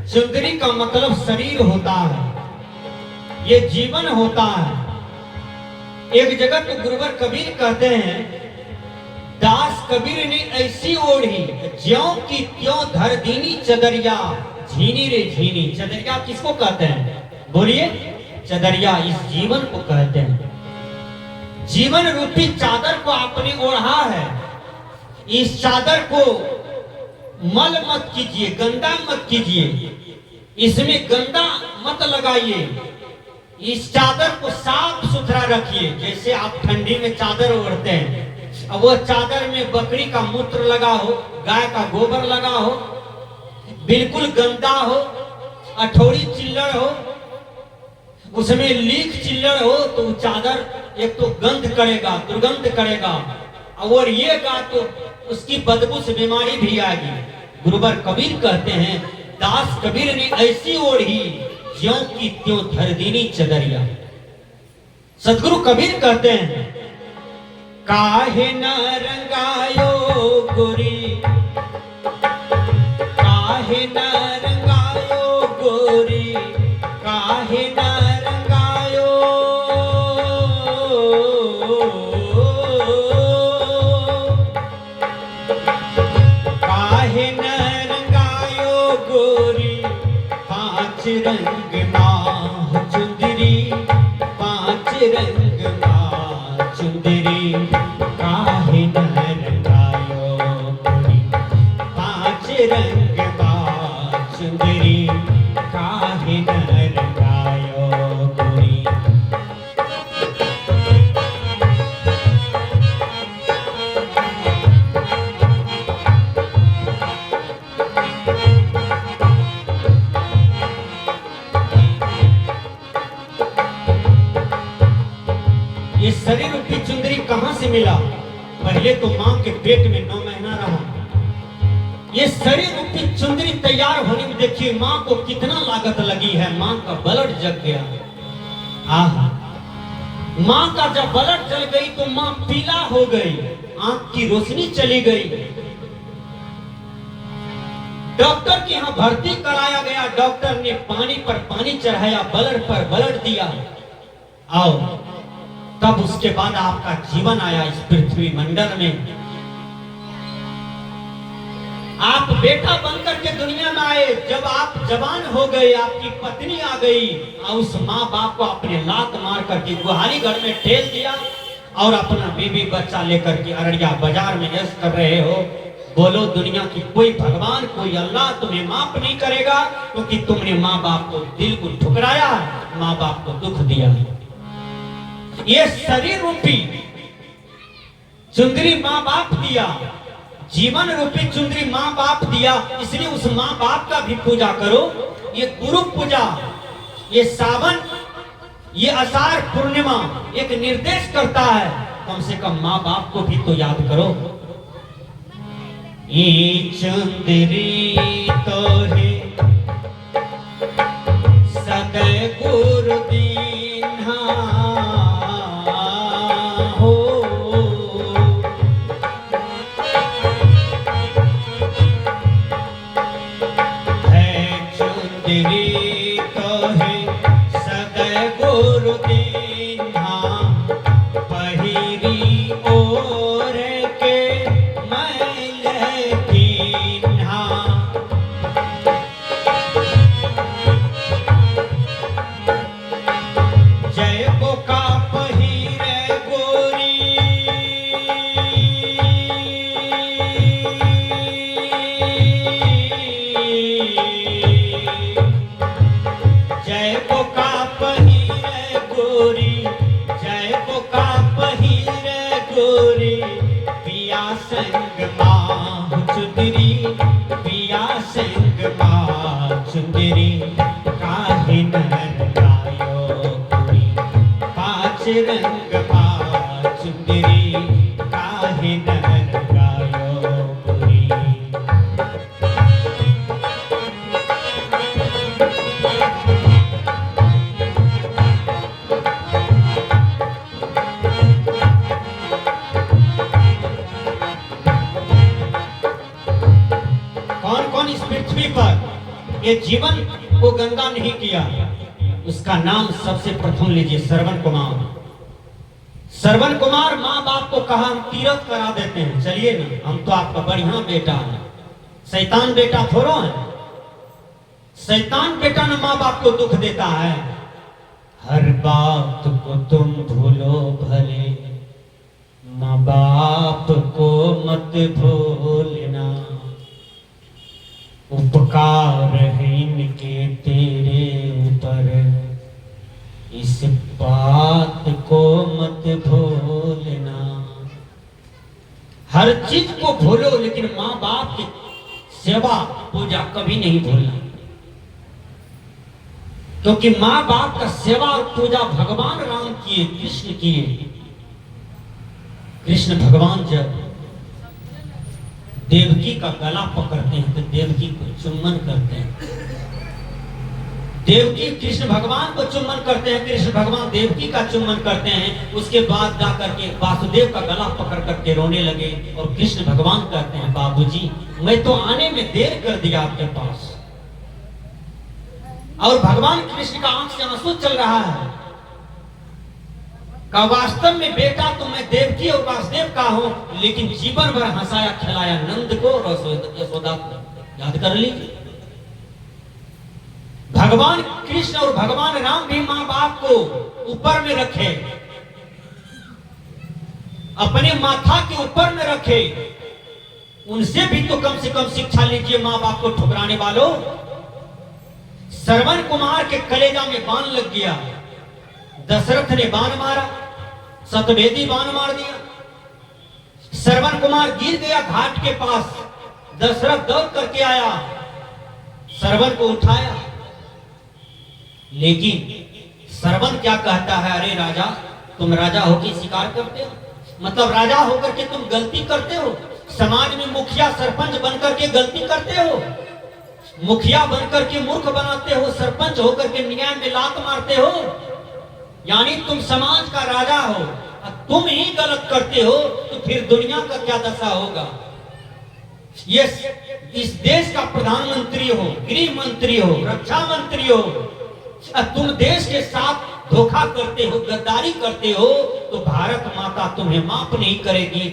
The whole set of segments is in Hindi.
चुंदरी का मतलब शरीर होता है, ये जीवन होता है। एक जगह तो गुरुवर कबीर कहते हैं, दास कबीर ने ऐसी ओढ़ी ज्यों की त्यों धर दीनी चदरिया झीनी रे झीनी। चदरिया किसको कहते हैं? बोलिए। चदरिया इस जीवन को कहते हैं। जीवन रूपी चादर को आपने ओढ़ा है। इस चादर को मल मत कीजिए, गंदा मत कीजिए, इसमें गंदा मत लगाइए। इस चादर को साफ सुथरा रखिए। जैसे आप ठंडी में चादर ओढ़ते हैं, अब वो चादर में बकरी का मूत्र लगा हो, गाय का गोबर लगा हो, बिल्कुल गंदा हो, अठोरी चिल्लड़ हो, उसमें लीक चिल्लड़ हो, तो चादर एक तो गंध करेगा, दुर्गंध करेगा, और ये गा तो उसकी बदबू से बीमारी भी आएगी। गुरुवर कबीर कहते हैं, दास कबीर ने ऐसी ओढ़ी ज्यों की त्यों धर दीनी चदरिया। सदगुरु कबीर कहते हैं, काहे न रंगायो गोरी, काहे न रंगायो गोरी, काहे न रंगायो, काहे न रंगायो गोरी, पांच रंग माह चुंदरी, पांच रंग माह चुंदरी, काहे न रंगायो गोरी, पांच रंग माह चुंदरी, काहे न रंगायो गोरी। ये शरीर रूपी चुंदरी कहां से मिला? पहले तो मां के पेट में 9 महीना रहा। ये शरीर रूपी चुंदरी तैयार होने में देखिए मां को कितना लागत लगी है। मां का ब्लड जग गया। आहा, मां का जब ब्लड जल गई तो मां पीला हो गई, आंख की रोशनी चली गई। डॉक्टर के यहां भर्ती कराया गया। डॉक्टर ने पानी पर पानी चढ़ाया, ब्लड पर ब्लड दिया। आओ, तब उसके बाद आपका जीवन आया इस पृथ्वी मंडल में। आप बेटा बनकर के दुनिया में आए। जब आप जवान हो गए, आपकी पत्नी आ गई और उस माँ बाप को अपने लात मार करके गुहारी घर में ठेल दिया और अपना बीबी बच्चा लेकर के अररिया बाजार में ऐश कर रहे हो। बोलो, दुनिया की कोई भगवान, कोई अल्लाह तुम्हें माफ नहीं करेगा, क्योंकि तुमने माँ बाप को दिल को ठुकराया, माँ बाप को दुख दिया। ये शरीर रूपी चुंदरी माँ बाप दिया, जीवन रूपी चुंदरी माँ बाप दिया, इसलिए उस माँ बाप का भी पूजा करो। ये गुरु पूजा, ये सावन, ये आषाढ़ पूर्णिमा एक निर्देश करता है, कम से कम माँ बाप को भी तो याद करो। ये चुंदरी तो है सदै गुरु दीन्हा हो, है चुंदरी तो है सदै गुरु दीन्हा, पहिरी ओर के मैल कीन्हा। जय बोका पहिरे गोरी, जय बोका पहिरे गोरी, जय बोका पहिरे गोरी, पिया संग माह चुंदरी, पिया संग माह चुंदरी, काहे न रंगायो गोरी, पांच रंग माह चुंदरी, काहे न रंगायो गोरी। कौन कौन इस पृथ्वी पर ये जीवन को गंगा नहीं किया, उसका नाम सबसे प्रथम लीजिए श्रवण कुमार। श्रवण कुमार माँ बाप को कहा हम तीरथ करा देते हैं, चलिए ना, हम तो आपका बढ़िया बेटा है, शैतान बेटा थोड़ा है। शैतान बेटा ना माँ बाप को दुख देता है। हर बात को तुम भूलो भले, माँ बाप को मत भूलना, उपकार है इनके तेरे ऊपर, इस बात को मत भूलना। हर चीज को भूलो लेकिन माँ बाप की सेवा पूजा कभी नहीं भूलना, क्योंकि माँ बाप का सेवा और पूजा भगवान राम किए, कृष्ण किए। कृष्ण भगवान जब देवकी का गला पकड़ते हैं तो देवकी को चुम्बन करते हैं। देवकी कृष्ण भगवान को चुम्बन करते हैं, कृष्ण भगवान देवकी का चुम्बन करते हैं। उसके बाद जाकर के वासुदेव का गला पकड़ करके रोने लगे और कृष्ण भगवान कहते हैं बाबूजी मैं तो आने में देर कर दिया आपके पास। और भगवान कृष्ण का आंख से आंसू चल रहा है। का वास्तव में बेटा तो मैं देवकी और वासुदेव का हूं, लेकिन जीवन भर हंसाया खिलाया नंद को और यशोदा को, याद कर लीजिए। भगवान कृष्ण और भगवान राम भी मां बाप को ऊपर में रखे, अपने माथा के ऊपर में रखे। उनसे भी तो कम से कम शिक्षा लीजिए मां बाप को ठुकराने वालों। श्रवण कुमार के कलेजा में बाण लग गया, दशरथ ने बाण मारा, सतवेदी बाण मार दिया। श्रवण कुमार गिर गया घाट के पास, दशरथ दौड़ करके आया, श्रवण को उठाया। लेकिन श्रवण क्या कहता है, अरे राजा तुम राजा होकर शिकार करते हो, मतलब राजा होकर के तुम गलती करते हो, समाज में मुखिया सरपंच बनकर के गलती करते हो, मुखिया बनकर के मूर्ख बनाते हो, सरपंच होकर के न्याय में लात मारते हो, यानी तुम समाज का राजा हो, तुम ही गलत करते हो तो फिर दुनिया का क्या दशा होगा। ये इस देश का प्रधानमंत्री हो, गृह मंत्री हो, रक्षा मंत्री हो, तुम देश के साथ धोखा करते हो, गद्दारी करते हो तो भारत माता तुम्हें माफ नहीं करेगी,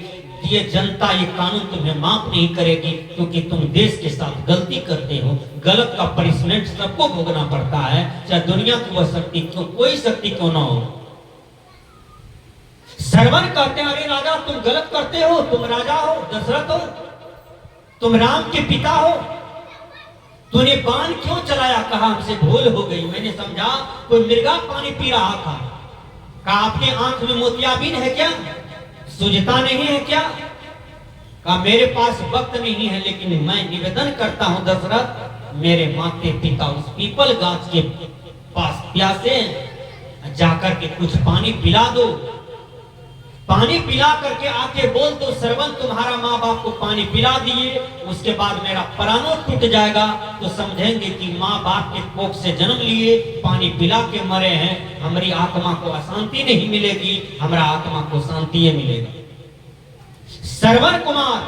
ये जनता, ये कानून तुम्हें माफ नहीं करेगी, क्योंकि तुम देश के साथ गलती करते हो। गलत का पनिशमेंट सबको भोगना पड़ता है, चाहे दुनिया की वह शक्ति क्यों, कोई शक्ति क्यों ना हो। श्रवण कहते हैं अरे राजा तुम गलत करते हो, तुम राजा हो, दशरथ हो, तुम राम के पिता हो, तूने बाण क्यों चलाया। कहा हमसे भूल हो गई, मैंने समझा कोई मृगा पानी पी रहा था। कहा आपके आंख में मोतियाबिंद है क्या, सूझता नहीं है क्या। कहा मेरे पास वक्त नहीं है, लेकिन मैं निवेदन करता हूं दशरथ, मेरे माते पिता उस पीपल गाछ के पास प्यासे हैं, जाकर के कुछ पानी पिला दो। पानी पिला करके आके बोल दो श्रवण तुम्हारा माँ बाप को पानी पिला दिए, उसके बाद मेरा प्राणों टूट जाएगा, तो समझेंगे कि माँ बाप के कोख से जन्म लिए, पानी पिला के मरे हैं, हमारी आत्मा को अशांति नहीं मिलेगी, हमारा आत्मा को शांति मिलेगा। श्रवण कुमार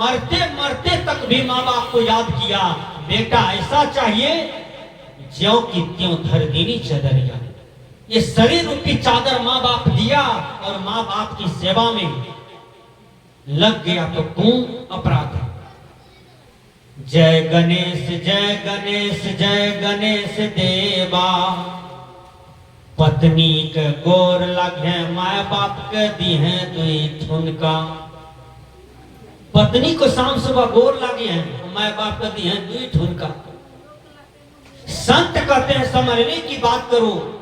मरते मरते तक भी माँ बाप को याद किया, बेटा ऐसा चाहिए ज्यों की त्यों धर देनी चदरिया। ये शरीर रूपी चादर माँ बाप दिया और माँ बाप की सेवा में लग गया तो तू अपराध। जय गणेश जय गणेश जय गणेश देवा, पत्नी के गोर लगे माँ बाप के दी है दुई ठुनका। पत्नी को शाम सुबह गोर लगे हैं, माँ बाप के दी है दुई ठुनका। संत कहते हैं समझने की बात करो,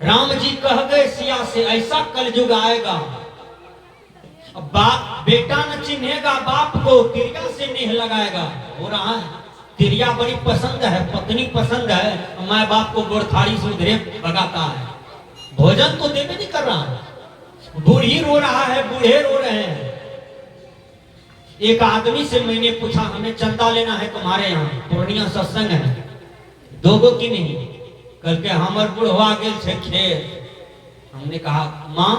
राम जी कह गए सिया से ऐसा कलयुग आएगा, बाप बेटा न चिन्हेगा बाप को, तिरिया से नेह लगाएगा। हो रहा है, तिरिया बड़ी पसंद है, पत्नी पसंद है, माँ बाप को गोरथाड़ी से उधरे भगाता है, भोजन तो देवे नहीं कर रहा है। बूढ़ी रो रहा है, बूढ़े रो रहे हैं। एक आदमी से मैंने पूछा हमें चंदा लेना है तुम्हारे यहाँ, पूर्णिया सत्संग है, दोगो की नहीं। कल के हमर बुढ़वा गेल छे खेत। हमने कहा माँ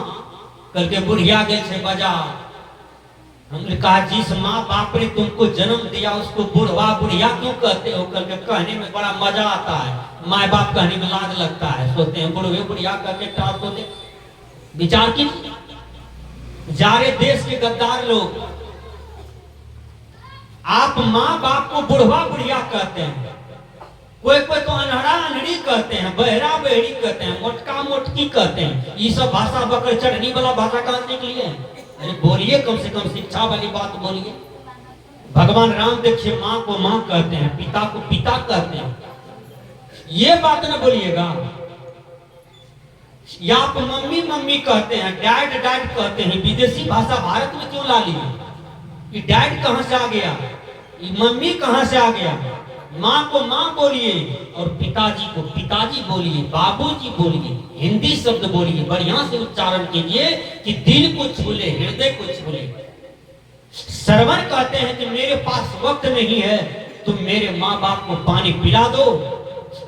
कल के बुढ़िया गेल छे बाजार। हमने कहा जिस माँ बाप ने तुमको जन्म दिया उसको बुढ़वा बुढ़िया क्यों कहते हो? करके कहने में बड़ा मजा आता है, माँ बाप कहने में लाज लगता है, सोचते हैं बुढ़वे बुढ़िया करके टाल होते। विचार की जारे देश के गद्दार लोग, आप माँ बाप को बुढ़वा बुढ़िया कहते हैं, कोई कोई तो अनहरा अनहरी कहते हैं, बहरा बहरी कहते हैं, मोटका मोटकी कहते हैं। ये सब भाषा बकर चढ़नी वाला भाषा कहां से निकली है? अरे बोलिए, कम से कम शिक्षा वाली बात बोलिए। भगवान राम देखिए माँ को माँ कहते हैं, पिता को पिता कहते हैं, ये बात ना बोलिएगा। या आप मम्मी मम्मी कहते हैं, डैड डैड कहते हैं। विदेशी भाषा भारत में क्यों ला ली? ये डैड कहां से आ गया, ये मम्मी कहां से आ गया? माँ को माँ बोलिए और पिताजी को पिताजी बोलिए, बाबूजी बोलिए, हिंदी शब्द बोलिए, बढ़िया से उच्चारण कीजिए कि दिल को छूले, हृदय को छूले। श्रवण कहते हैं कि मेरे पास वक्त नहीं है, तुम मेरे माँ बाप को पानी पिला दो,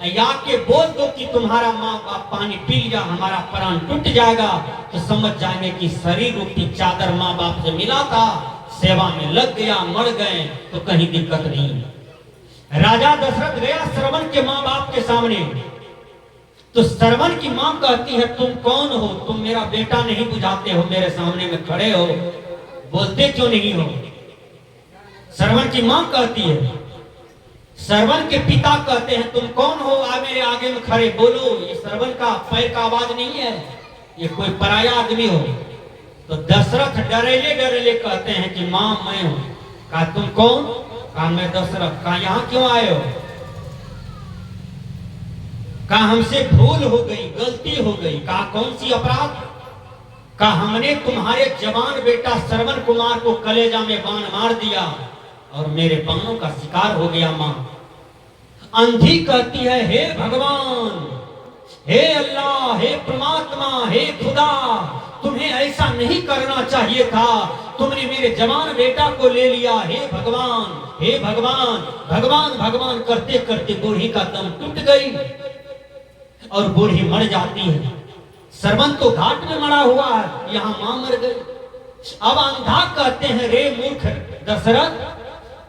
या के बोल दो कि तुम्हारा माँ बाप पानी पी लिया, हमारा प्राण टूट जाएगा, तो समझ जाएंगे कि शरीर रूपी चादर माँ बाप से मिला था, सेवा में लग गया, मर गए तो कहीं दिक्कत नहीं। राजा दशरथ गया श्रवण के माँ बाप के सामने, तो श्रवण की माँ कहती है तुम कौन हो? तुम मेरा बेटा नहीं बुझाते हो, मेरे सामने में खड़े हो, बोलते क्यों नहीं हो? श्रवण की माँ कहती है। श्रवण के पिता कहते हैं तुम कौन हो, आ मेरे आगे में खड़े बोलो। ये श्रवण का पैर का आवाज नहीं है, ये कोई पराया आदमी हो। तो दशरथ डरेले डरेले कहते हैं कि माँ मैं हूं। कहा तुम कौन? कहा मैं दशरथ। कहा यहाँ क्यों आए हो? कहा हमसे भूल हो गई, गलती हो गई। कहा कौन सी अपराध? कहा हमने तुम्हारे जवान बेटा श्रवण कुमार को कलेजा में बाण मार दिया और मेरे बाणों का शिकार हो गया। मां अंधी कहती है हे भगवान, हे अल्लाह, हे परमात्मा, हे खुदा, तुम्हें ऐसा नहीं करना चाहिए था, तुमने मेरे जवान बेटा को ले लिया। हे भगवान, हे भगवान, भगवान भगवान करते करते बूढ़ी का दम टूट गई और बूढ़ी मर जाती है। श्रवण तो घाट में मरा हुआ है, यहाँ मां मर गई। अब अंधा कहते हैं रे मूर्ख दशरथ,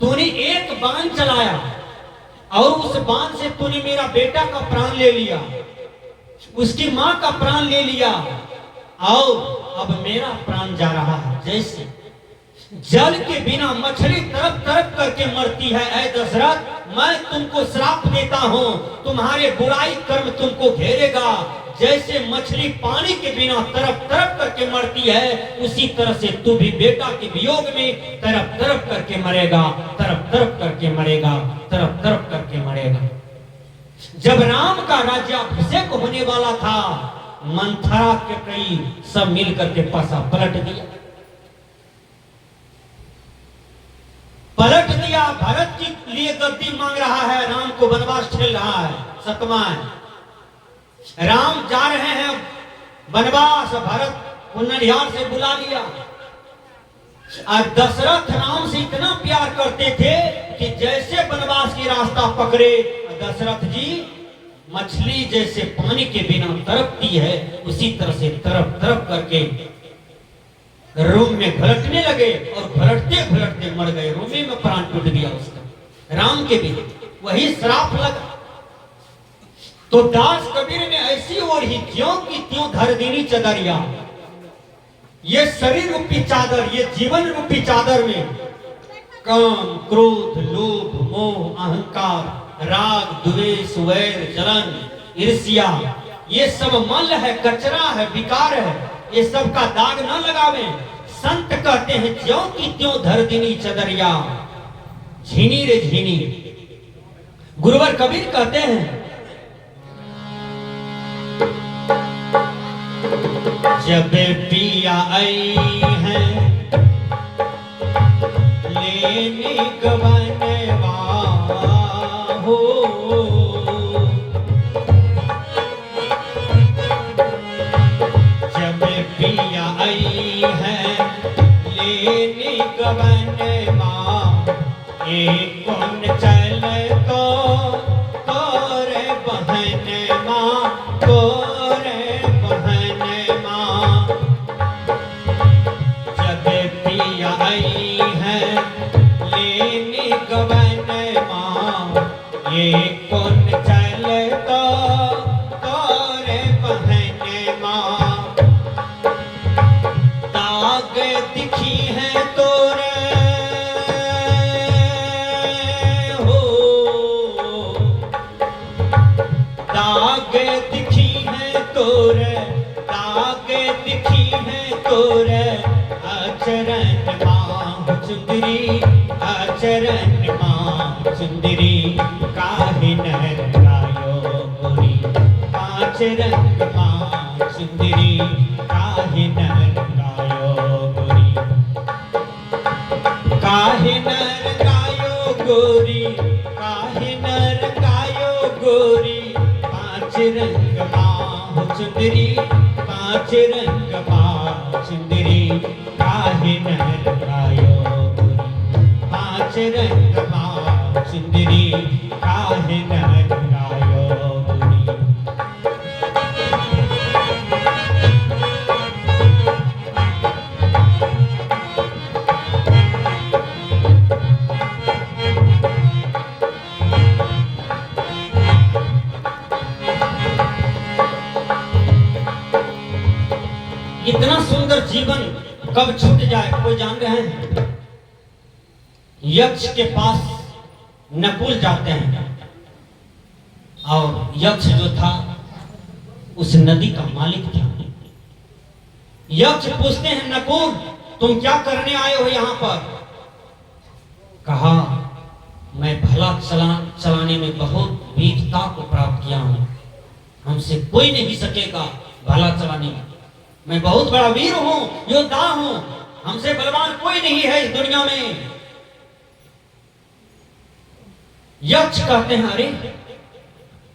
तूने एक बाण चलाया और उस बाण से तूने मेरा बेटा का प्राण ले लिया, उसकी मां का प्राण ले लिया और अब मेरा प्राण जा रहा है। जैसे जल के बिना मछली तरफ तरफ करके मरती है, ऐ दशरथ मैं तुमको श्राप देता हूं, तुम्हारे बुराई कर्म तुमको घेरेगा। जैसे मछली पानी के बिना तरफ तरफ करके मरती है, उसी तरह से तू भी बेटा के वियोग में तरफ तरफ करके मरेगा, तरफ तरफ करके मरेगा, तरफ तरफ करके मरेगा। जब राम का राज्याभिषेक होने वाला था, मंथरा के कई सब मिल करके पासा पलट दिया, पलट दिया। भरत के लिए गद्दी मांग रहा है, राम को वनवास ठेल रहा है। सतमान राम जा रहे हैं वनवास, भरत को ननिहाल से बुला लिया। और दशरथ राम से इतना प्यार करते थे कि जैसे वनवास की रास्ता पकड़े, दशरथ जी मछली जैसे पानी के बिना तड़पती है, उसी तरह से तरफ तरफ करके रूम में घलटने लगे और घलटते घलटते मर गए। रूमे में प्राण टूट गया उसका, राम के भी वही श्राप लगा। तो दास कबीर ने ऐसी ओढ़ी ज्यों की त्यों धर देनी चदरिया। ये शरीर रूपी चादर, ये जीवन रूपी चादर में काम, क्रोध, लोभ, मोह, अहंकार, राग, द्वेष, वैर, जलन, ईर्ष्या, ये सब मल है, कचरा है, विकार है, ये सब का दाग न लगावे। संत कहते हैं ज्यों की त्यों धर देनी चदरिया, झीनी रे झीनी। गुरुवर कबीर कहते हैं जब पिया आई है लेने गवनवा हो, जब पिया आई है लेने गवनवा, एक कौन चल तो तोरे बहन माँ, तोरे बहन माँ। जब पिया आई ये कौन चलता तोरे बहन माँ, दाग दिखी है तोरे हो, दाग दिखी है तोरे, दाग दिखी है तोरे आचरण माँ सुंदरी, आचरण माँ सुंदरी, काहे नर लायो गोरी, पाँच रंग माँ सुंदरी, काहे नर लायो गोरी, काहे नर लायो गोरी, काहे नर लायो गोरी, पाँच रंग माँ सुंदरी, पाँच रंग माँ सुंदरी, काहे नर लायो गोरी, पाँच रंग माँ सुंदरी, काहे नर लायो गोरी। इतना सुंदर जीवन कब छूट जाए, कोई जान रहे हैं? यक्ष के पास नकुल जाते हैं और यक्ष जो था उस नदी का मालिक था। यक्ष पूछते हैं नकुल तुम क्या करने आए हो यहाँ पर? कहा मैं भला चलाने में बहुत वीरता को प्राप्त किया हूं, हमसे कोई नहीं सकेगा भला चलाने में, मैं बहुत बड़ा वीर हूं, योद्धा हूं, हमसे बलवान कोई नहीं है इस दुनिया में। यक्ष कहते हैं अरे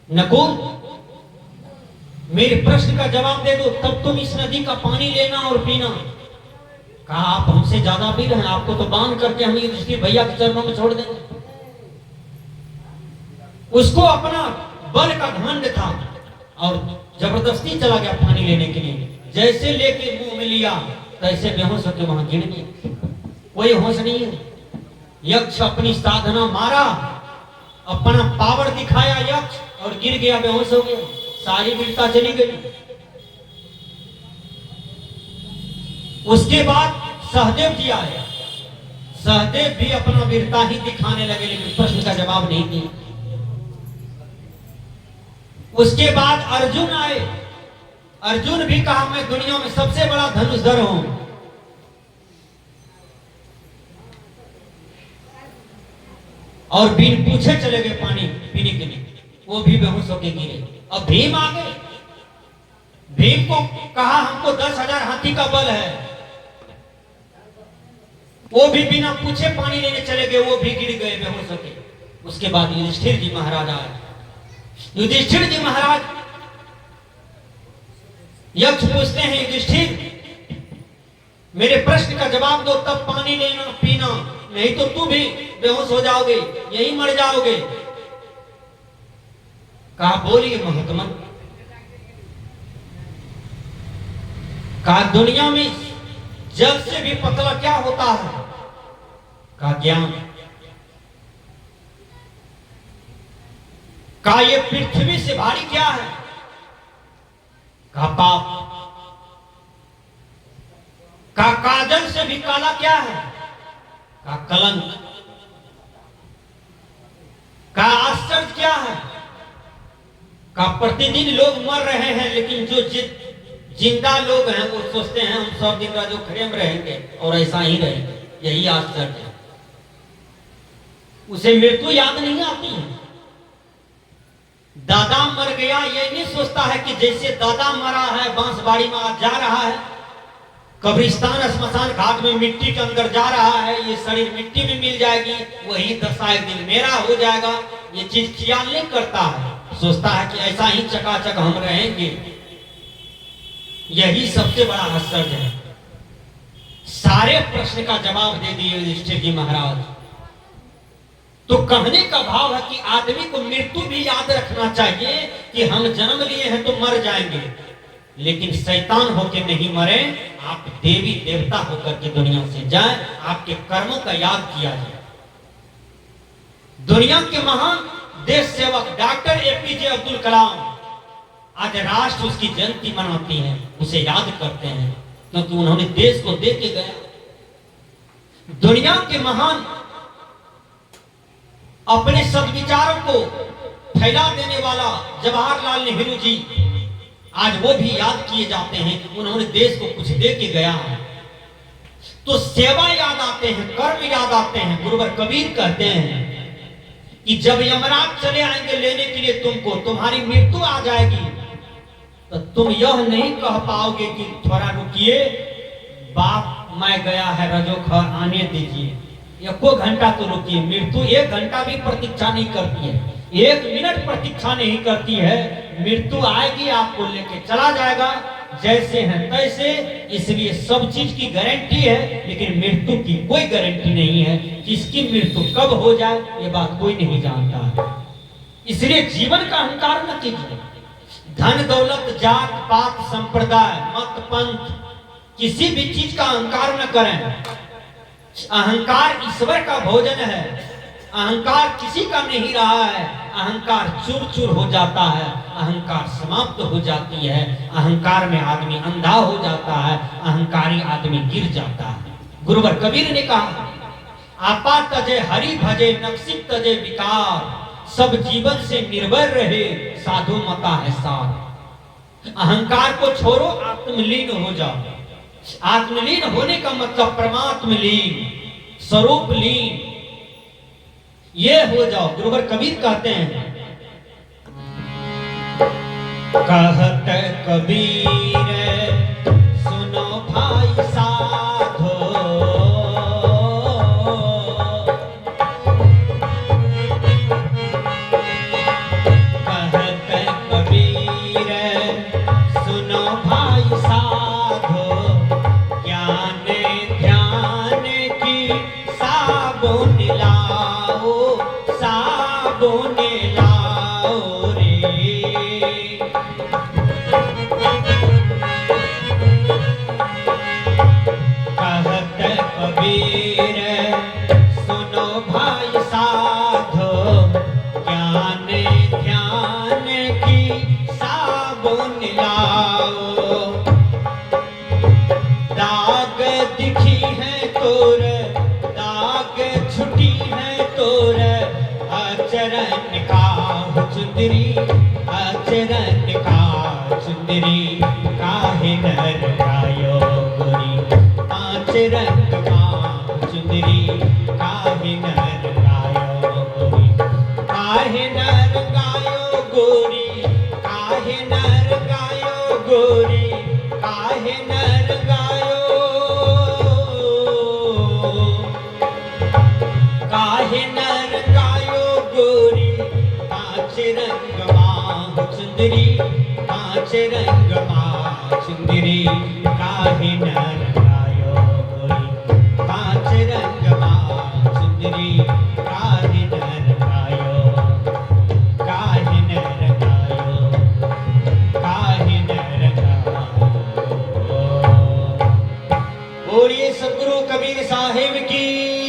नकुल मेरे प्रश्न का जवाब दे दो तब तुम इस नदी का पानी लेना और पीना। कहा आप हमसे ज्यादा वीर हैं, आपको तो बांध करके हम युधिष्ठिर भैया के चरणों में छोड़ देंगे। उसको अपना बल का घमंड था और जबरदस्ती चला गया पानी लेने के लिए। जैसे लेके मुंह में लिया तैसे बेहोश होकर वहां गिर गए, कोई होश नहीं है। यक्ष अपनी साधना मारा, अपना पावर दिखाया यक्ष और गिर गया, बेहोश हो गया, सारी वीरता चली गई। उसके बाद सहदेव जी आए, सहदेव भी अपना वीरता ही दिखाने लगे लेकिन प्रश्न का जवाब नहीं दिया। उसके बाद अर्जुन आए, अर्जुन भी कहा मैं दुनिया में सबसे बड़ा धनुषधर हूं। और बिन पूछे चले गए पानी पीने के लिए, वो भी बेहोश होकर गिरे। अब भीम आ गए, भीम को कहा हमको 10,000 हाथी का बल है, वो भी बिना पूछे पानी लेने चले गए, वो भी गिर गए बेहोश होकर। उसके बाद युधिष्ठिर जी महाराज आए। युधिष्ठिर जी महाराज यक्ष पूछते हैं युधिष्ठिर मेरे प्रश्न का जवाब दो तब पानी लेना पीना, नहीं तो तू भी बेहोश हो जाओगे, यही मर जाओगे। कहा बोलिए महात्मा। कहा दुनिया में जल से भी पतला क्या होता है? कहा ज्ञान। कहा ये पृथ्वी से भारी क्या है? कहा पाप। कहा काजल से भी काला क्या है? कहा कलंक। कहा आश्चर्य क्या है? कहा प्रतिदिन लोग मर रहे हैं लेकिन जो जिंदा लोग हैं वो सोचते हैं हम 100 दिन राजो खड़े में रहेंगे और ऐसा ही रहेंगे, यही आश्चर्य है। उसे मृत्यु याद नहीं आती है। दादा मर गया ये नहीं सोचता है कि जैसे दादा मरा है बांसबाड़ी में आज जा रहा है, कब्रिस्तान स्मशान घाट में मिट्टी के अंदर जा रहा है, ये शरीर मिट्टी में मिल जाएगी, वही दशा एक दिन मेरा हो जाएगा, ये चीज ख्याल नहीं करता है। सोचता है कि ऐसा ही चकाचक हम रहेंगे। यही सबसे बड़ा आश्चर्य है। सारे प्रश्न का जवाब दे दिए युधिष्ठिर जी महाराज। तो कहने का भाव है कि आदमी को मृत्यु भी याद रखना चाहिए कि हम जन्म लिए हैं तो मर जाएंगे, लेकिन शैतान होकर नहीं मरे, आप देवी देवता होकर के दुनिया से जाएं, आपके कर्मों का याद किया जाए। दुनिया के महान देश कलाम, आज राष्ट्र उसकी जयंती मनाती है, उसे याद करते हैं, क्योंकि उन्होंने देश को दे के गया। दुनिया के महान अपने सद्विचारों को फैला देने वाला जवाहरलाल नेहरू जी, आज वो भी याद किए जाते हैं। उन्होंने देश को कुछ दे के गया है, तो सेवा याद आते हैं, कर्म याद आते हैं। गुरुवर कबीर कहते हैं कि जब यमराज चले आएंगे लेने के लिए तुमको, तुम्हारी मृत्यु आ जाएगी, तो तुम यह नहीं कह पाओगे कि थोड़ा रुकिए बाप, मैं गया है रजोखर, आने दीजिए, एको घंटा तो रुकिए। मृत्यु 1 घंटा भी प्रतीक्षा नहीं करती है, 1 मिनट प्रतीक्षा नहीं करती है। मृत्यु आएगी, आपको लेके चला जाएगा, जैसे हैं तैसे। इसलिए सब चीज की गारंटी है, लेकिन मृत्यु की कोई गारंटी नहीं है। किसकी मृत्यु कब हो जाए ये बात कोई नहीं जानता है। इसलिए जीवन का अहंकार न कीजिए। धन दौलत जात पात संप्रदाय मत पंथ किसी भी चीज का अहंकार न करें। अहंकार ईश्वर का भोजन है। अहंकार किसी का नहीं रहा है। अहंकार चूर चूर हो जाता है, अहंकार समाप्त हो जाती है। अहंकार में आदमी अंधा हो जाता है, अहंकारी आदमी गिर जाता है। गुरुवर कबीर ने कहा, आपा तजे हरि भजे नक्सिक तजे विकार, सब जीवन से निर्भय रहे साधु मता है सार। अहंकार को छोड़ो, आत्मलीन हो जाओ। आत्मलीन होने का मतलब परमात्म लीन, स्वरूप लीन, ये हो जाओ। गुरुवर कबीर कहते हैं, कहते कबीर सुनो भाई साधो, कहते कबीर सुनो भाई साधो, ज्ञान ध्यान की साबुन लाओ, साबुन लाओ रे। कहते कबीर सुनो भाई साधो, ज्ञान ध्यान की साबुन लाओ। दाग दिखी है तोर, दाग छुटी है तोर, आचरण का चुंदरी, आचरण का चुंदरी, काहे नर गायो गोरी, आचरण का चुंदरी, काहे नर गायो गोरी, काहे नर गायो गोरी, काहे नर गायो गोरी, काहे नर गायो, काहे नर गायो गोरी, पांच रंग माँ चुंदरी, पांच रंग माँ चुंदरी,